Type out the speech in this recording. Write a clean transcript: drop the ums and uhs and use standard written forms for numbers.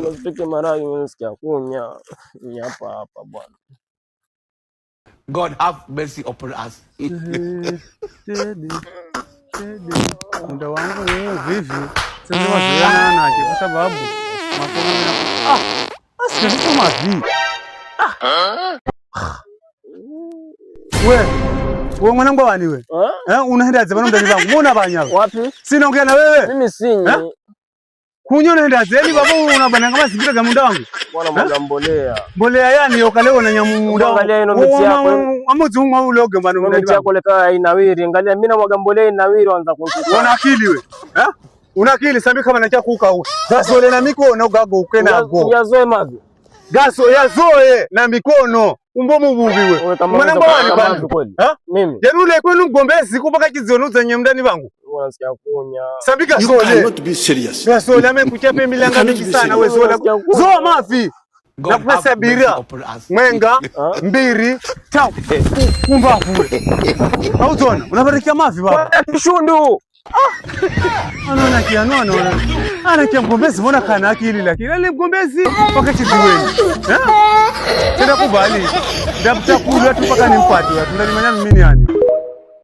Nasipike maragi unasikia kunya. Ni hapa bwana. God have mercy upon us. Muda wangu vivi. Sasa waziana nake kwa sababu sasa mavi. Wewe mwanangu wani wewe? Unaenda zema ndani wangu. Mbona banyaga? Wapi? Sinaongea na wewe. Mimi sinyi. Kunyo unaenda zeni babu unabana kama sipita za muda wangu. Bwana mwaga mbolea. Mbolea yani yokaleo na nyamuda. Angalia ino miti yako. Amuzungu ule oge mbana ndani. Miti yako leka inawiri. Angalia mimi na mwaga mbolea inawiri anza kukuta. Una akili wewe? Una akili sambi kama nacha kuka huko. Gaso le na mikono gago ukena go. Yazoe mavi. Gaso yazoe na mikono. Umbomu bubi wewe. Mwanangu wani bana kweli? Mimi. Jarule kwenu mgombezi kupaka kizono zenye mndani wangu. Unasikia kunya. Sambi gaso le. Not be serious. Gaso le amekuchapa milanga mingi sana wewe zola. Zo mafi. Na pesa biria. Mwenga, mbiri, tau. Kumbavu. Hautona, unabarikia mafi baba. Kishundu. Anaona kianono. Ana kiamgombezi mbona kana akili lakini ale mgombezi paka kiziweni. Tena kubali. Ndakutakula tu paka nimpate. Tundalimanya mimi yani.